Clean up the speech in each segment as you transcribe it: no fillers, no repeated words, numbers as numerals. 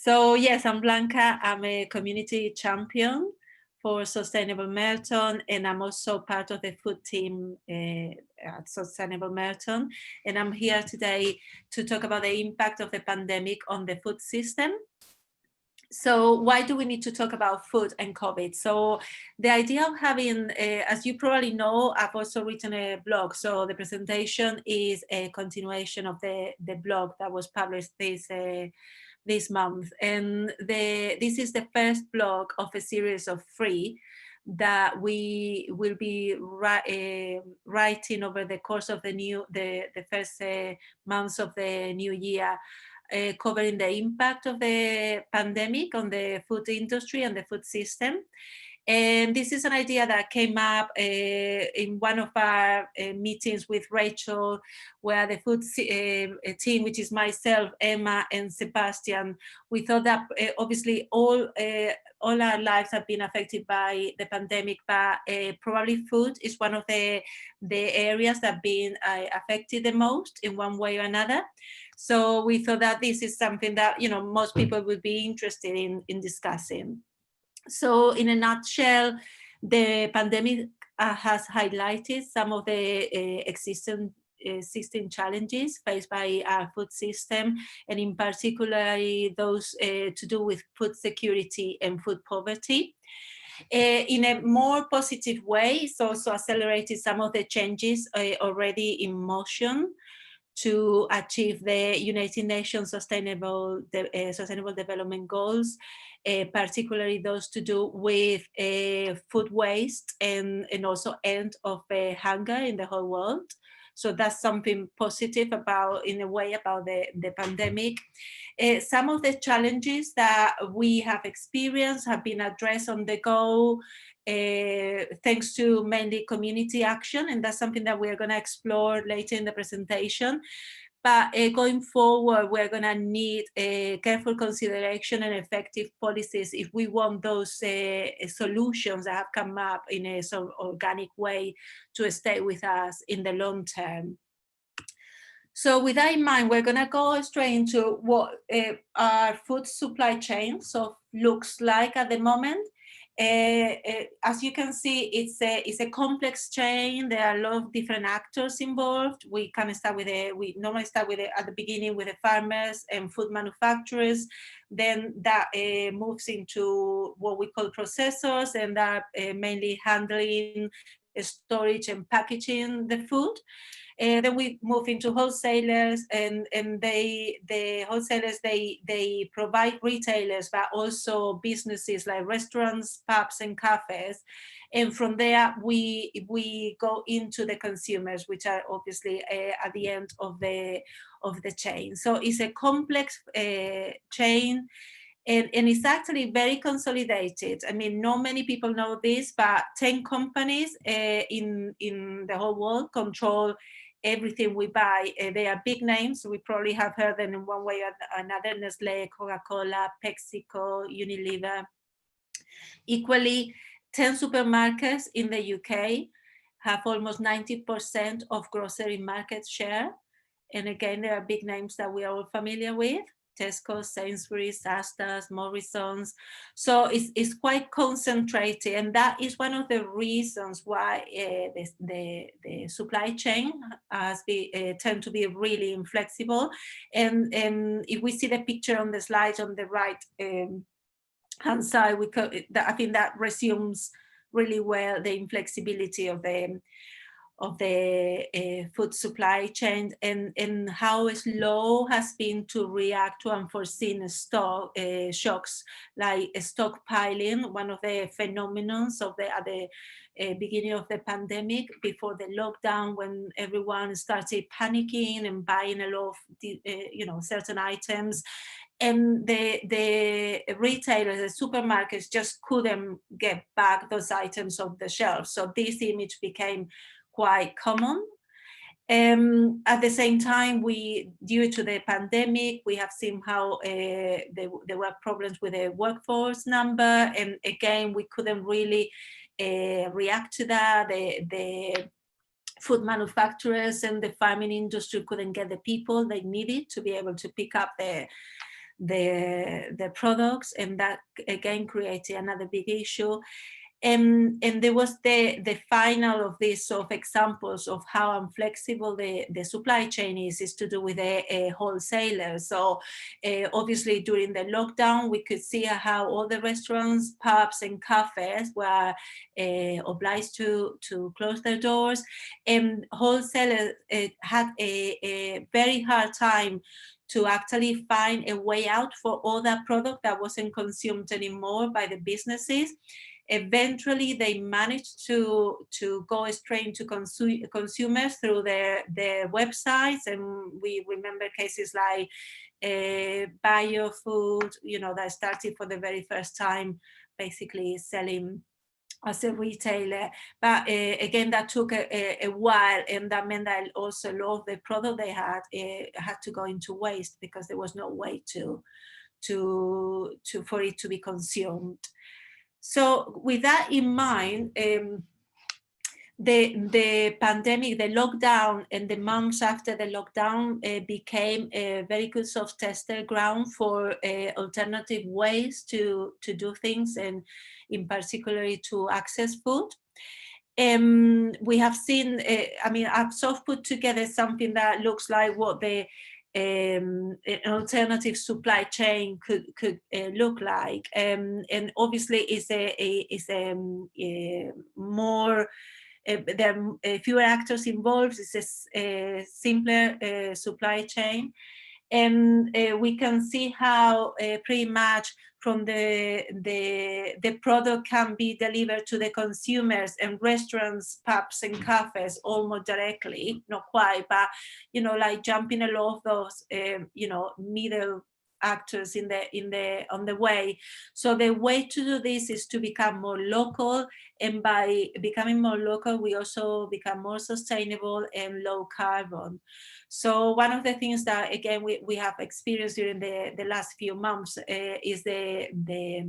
So yes, I'm Blanca. I'm a community champion for Sustainable Merton, and I'm also part of the food team at Sustainable Merton. And I'm here today to talk about the impact of the pandemic on the food system. So why do we need to talk about food and COVID? So the idea of having, as you probably know, I've also written a blog. So the presentation is a continuation of the blog that was published this month. And this is the first blog of a series of 3 that we will be writing over the course of the first months of the new year, covering the impact of the pandemic on the food industry and the food system. And this is an idea that came up in one of our meetings with Rachel, where the food team, which is myself, Emma, and Sebastian, we thought that obviously all our lives have been affected by the pandemic, but probably food is one of the areas that have been affected the most in one way or another. So we thought that this is something that most people would be interested in discussing. So in a nutshell, the pandemic has highlighted some of the existing challenges faced by our food system, and in particular those to do with food security and food poverty. In a more positive way, it's also accelerated some of the changes already in motion to achieve the United Nations Sustainable Development Goals, particularly those to do with food waste and also end of hunger in the whole world. So that's something positive in a way, about the pandemic. Some of the challenges that we have experienced have been addressed on the go, thanks to mainly community action, and that's something that we're going to explore later in the presentation. But going forward, we're going to need careful consideration and effective policies if we want those solutions that have come up in a sort of organic way to stay with us in the long term. So with that in mind, we're going to go straight into what our food supply chain looks like at the moment. As you can see, it's a complex chain. There are a lot of different actors involved. We normally start with at the beginning with the farmers and food manufacturers. Then that moves into what we call processors, and that mainly handling, storage, and packaging the food. Then we move into wholesalers, and the wholesalers they provide retailers, but also businesses like restaurants, pubs, and cafes. And from there we go into the consumers, which are obviously at the end of the chain. So it's a complex chain. And it's actually very consolidated. I mean, not many people know this, but 10 companies in the whole world control everything we buy. They are big names. We probably have heard them in one way or another: Nestlé, Coca-Cola, PepsiCo, Unilever. Equally, 10 supermarkets in the UK have almost 90% of grocery market share. And again, there are big names that we are all familiar with: Tesco, Sainsbury's, Asda's, Morrison's. So it's quite concentrated, and that is one of the reasons why the supply chain tend to be really inflexible. And if we see the picture on the slide on the right hand side, I think that resumes really well the inflexibility of the food supply chain, and how slow has been to react to unforeseen shocks, like stockpiling, one of the phenomena at the beginning of the pandemic, before the lockdown, when everyone started panicking and buying a lot of certain items. And the retailers, the supermarkets, just couldn't get back those items off the shelves. So this image became quite common. At the same time, due to the pandemic, we have seen how there were problems with the workforce number, and again, we couldn't really react to that. The food manufacturers and the farming industry couldn't get the people they needed to be able to pick up the products, and that again created another big issue. And there was the final of these sort of examples of how inflexible the supply chain is to do with a wholesaler. So obviously during the lockdown, we could see how all the restaurants, pubs and cafes were obliged to close their doors, and wholesalers had a very hard time to actually find a way out for all that product that wasn't consumed anymore by the businesses. Eventually, they managed to go straight to consumers through their websites, and we remember cases like Bio Food, that started for the very first time, basically selling as a retailer. But again, that took a while, and that meant that also a lot of the product they had to go into waste because there was no way for it to be consumed. So with that in mind, the pandemic, the lockdown, and the months after the lockdown became a very good sort of tester ground for alternative ways to do things, and in particular to access food. We have seen, I've sort of put together something that looks like what the an alternative supply chain could look like, and obviously is a more there are fewer actors involved. It's a simpler supply chain, and we can see how pretty much from the product can be delivered to the consumers and restaurants, pubs and cafes almost directly, not quite, but like jumping a lot of those middle actors on the way. So the way to do this is to become more local, and by becoming more local, we also become more sustainable and low carbon. So one of the things that, again, we have experienced during the last few months is the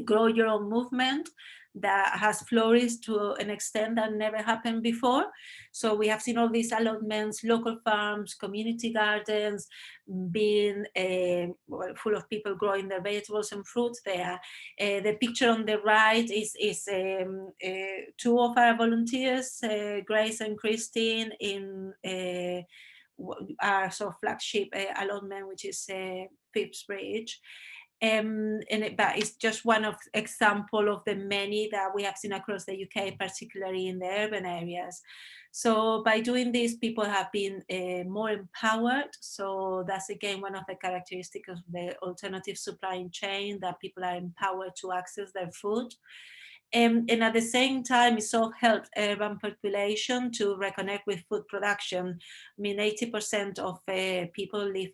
grow your own movement that has flourished to an extent that never happened before. So we have seen all these allotments, local farms, community gardens being full of people growing their vegetables and fruits there. The picture on the right is two of our volunteers, Grace and Christine, in our sort of flagship allotment, which is Phipps Bridge. But it's just one of example of the many that we have seen across the UK, particularly in the urban areas. So by doing this, people have been more empowered. So that's again one of the characteristics of the alternative supply chain, that people are empowered to access their food. And at the same time, it's all helped urban population to reconnect with food production. 80% of people live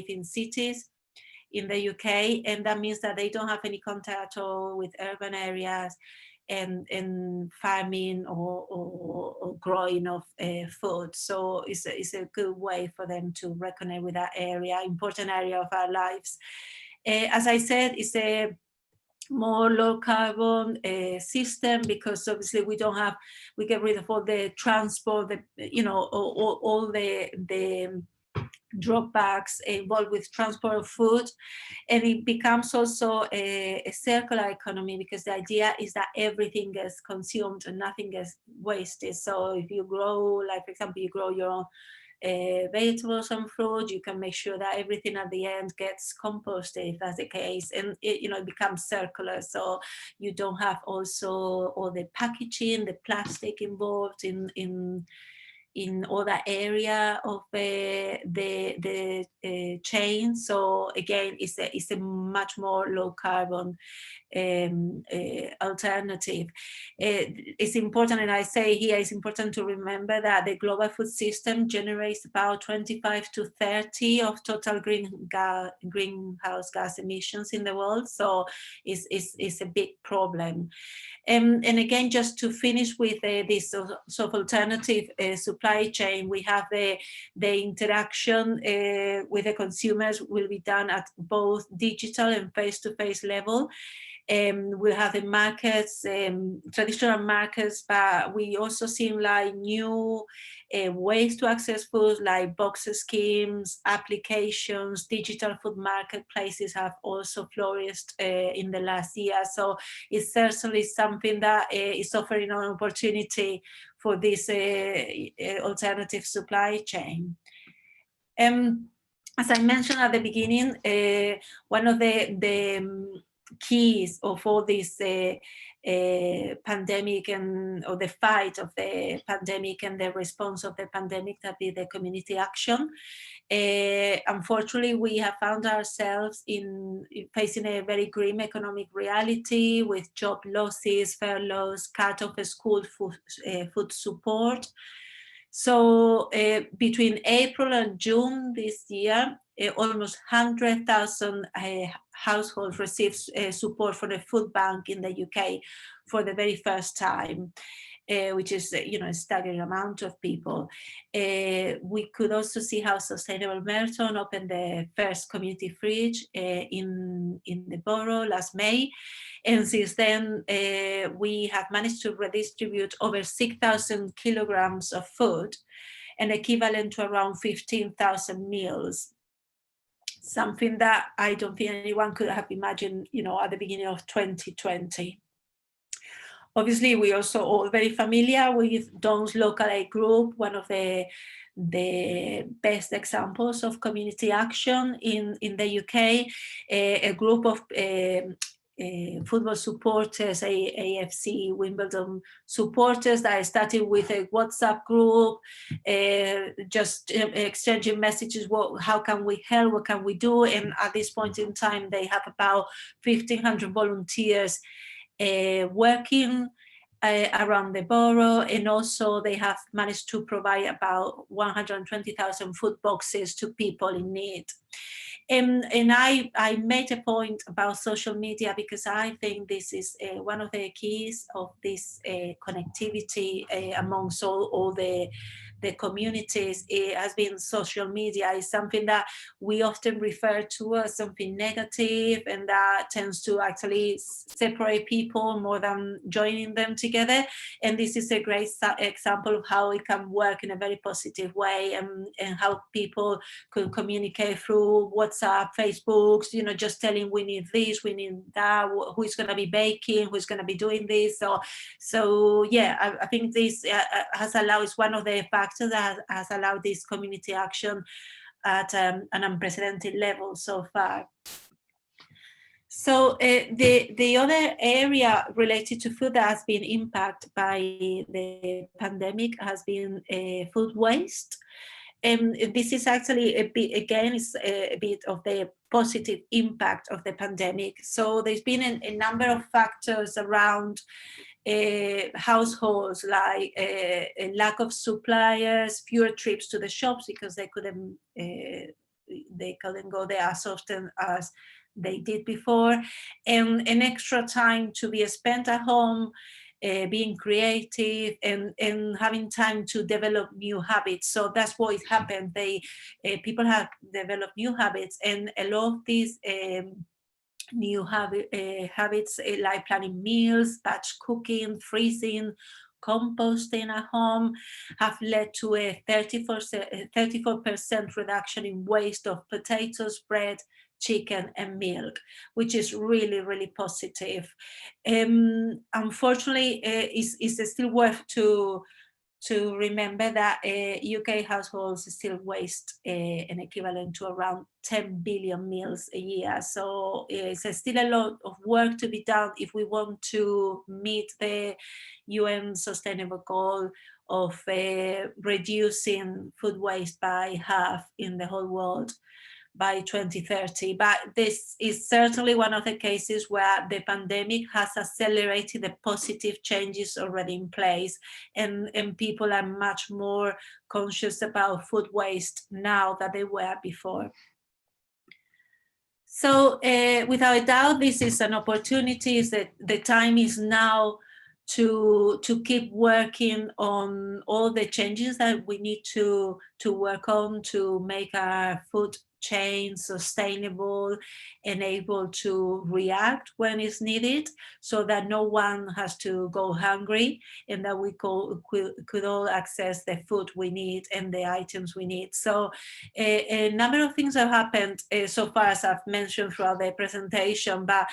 in cities in the UK, and that means that they don't have any contact at all with urban areas and farming or growing of food. So it's a good way for them to reconnect with that area, important area of our lives. As I said, it's a more low carbon system, because obviously we get rid of all the transport, all the drawbacks involved with transport of food, and it becomes also a circular economy, because the idea is that everything gets consumed and nothing gets wasted. So if you grow, like for example, you grow your own vegetables and fruit, you can make sure that everything at the end gets composted, if that's the case, and it becomes circular. So you don't have also all the packaging, the plastic involved in all that area of the chain. So again, it's a much more low carbon alternative. It's important, and I say here, it's important to remember that the global food system generates about 25 to 30 of total greenhouse gas emissions in the world. So it's a big problem. And again, just to finish with this sort of alternative supply chain, we have the interaction with the consumers will be done at both digital and face-to-face level. We have the markets, traditional markets, but we also see like new ways to access food, like box schemes, applications, digital food marketplaces have also flourished in the last year. So it's certainly something that is offering an opportunity for this alternative supply chain. As I mentioned at the beginning, one of the keys of all this pandemic or the fight of the pandemic and the response of the pandemic, that be the community action. Unfortunately, we have found ourselves in facing a very grim economic reality with job losses, furloughs, cut off school food support. So between April and June this year, almost 100,000 households received support from the food bank in the UK for the very first time. Which is, a staggering amount of people. We could also see how Sustainable Merton opened the first community fridge in the borough last May. And since then, we have managed to redistribute over 6,000 kilograms of food, and equivalent to around 15,000 meals. Something that I don't think anyone could have imagined, at the beginning of 2020. Obviously, we also all very familiar with Dawn's Local Aid Group, one of the best examples of community action in the UK, a group of football supporters, AFC Wimbledon supporters, that started with a WhatsApp group, just exchanging messages, how can we help, what can we do? And at this point in time, they have about 1,500 volunteers working around the borough, and also they have managed to provide about 120,000 food boxes to people in need. And I made a point about social media because I think this is one of the keys of this connectivity amongst all the communities. It has been social media is something that we often refer to as something negative, and that tends to actually separate people more than joining them together. And this is a great example of how it can work in a very positive way, and how people could communicate through WhatsApp, Facebook, just telling we need this, we need that, who's going to be baking, who's going to be doing this. So yeah, I think this has allowed, it's one of the factors that has allowed this community action at an unprecedented level so far. So the other area related to food that has been impacted by the pandemic has been food waste. And this is actually a bit of the positive impact of the pandemic. So there's been a number of factors around households, like a lack of suppliers, fewer trips to the shops because they couldn't go there as often as they did before, and an extra time to be spent at home, being creative and having time to develop new habits. So that's what happened. People have developed new habits, and a lot of these new habits like planning meals, batch cooking, freezing, composting at home have led to a 34% reduction in waste of potatoes, bread, chicken and milk, which is really, really positive. Unfortunately, it's still worth to remember that UK households still waste an equivalent to around 10 billion meals a year. So it's still a lot of work to be done if we want to meet the UN sustainable goal of reducing food waste by half in the whole world by 2030. But this is certainly one of the cases where the pandemic has accelerated the positive changes already in place, and people are much more conscious about food waste now than they were before. So without a doubt, this is an opportunity. The time is now to keep working on all the changes that we need to work on to make our food chain, sustainable, and able to react when it's needed, so that no one has to go hungry, and that we could all access the food we need and the items we need. So a number of things have happened so far, as I've mentioned throughout the presentation, but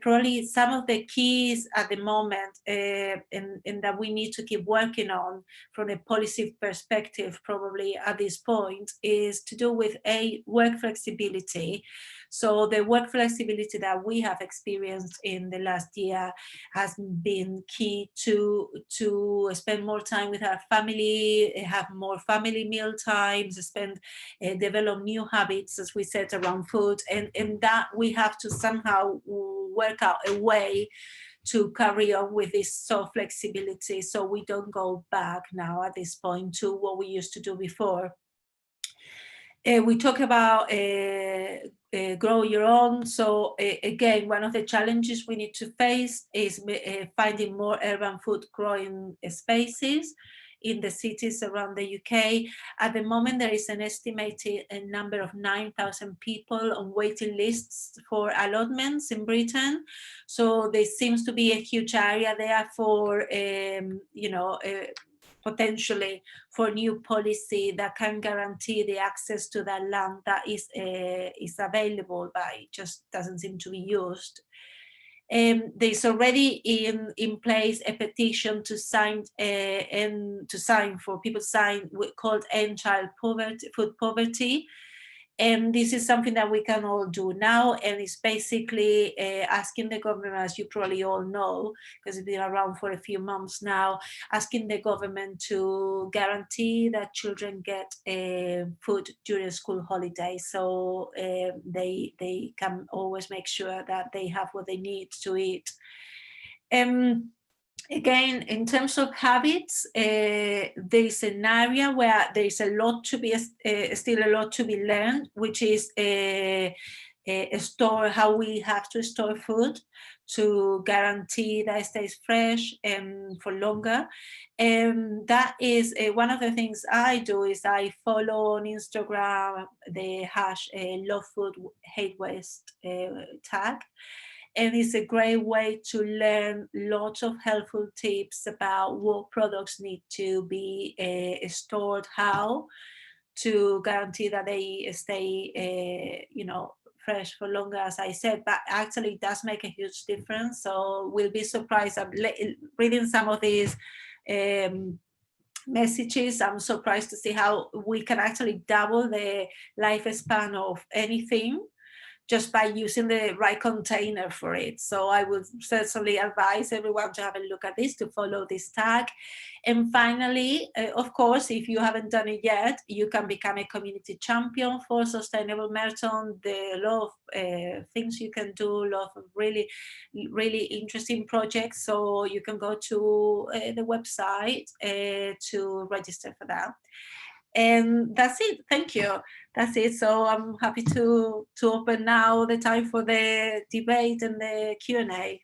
probably some of the keys at the moment, and that we need to keep working on from a policy perspective probably at this point, is to do with work flexibility. So the work flexibility that we have experienced in the last year has been key to spend more time with our family, have more family meal times, develop new habits, as we said, around food, and that we have to somehow work out a way to carry on with this soft flexibility, so we don't go back now at this point to what we used to do before. We talk about grow your own. So again, one of the challenges we need to face is finding more urban food growing spaces in the cities around the UK. At the moment, there is an estimated number of 9,000 people on waiting lists for allotments in Britain. So there seems to be a huge area there for, potentially for new policy that can guarantee the access to that land that is available, but it just doesn't seem to be used. There's already in place a petition to sign for people to sign called End Child Poverty, Food Poverty. And this is something that we can all do now, and it's basically asking the government, as you probably all know, because it's been around for a few months now, asking the government to guarantee that children get food during school holidays, so they can always make sure that they have what they need to eat. Again, in terms of habits, there's an area where there's a lot to be still a lot to be learned, which is how we have to store food to guarantee that it stays fresh and for longer. And that is one of the things I do is I follow on Instagram the hash love food hate waste tag. And it's a great way to learn lots of helpful tips about what products need to be stored, how to guarantee that they stay, fresh for longer, as I said. But actually, it does make a huge difference. So we'll be surprised. I'm reading some of these messages. I'm surprised to see how we can actually double the lifespan of anything just by using the right container for it. So I would certainly advise everyone to have a look at this, to follow this tag. And finally, of course, if you haven't done it yet, you can become a community champion for Sustainable Merton. There are a lot of things you can do, a lot of really, really interesting projects. So you can go to the website to register for that. And that's it. Thank you. That's it. So I'm happy to open now the time for the debate and the Q&A.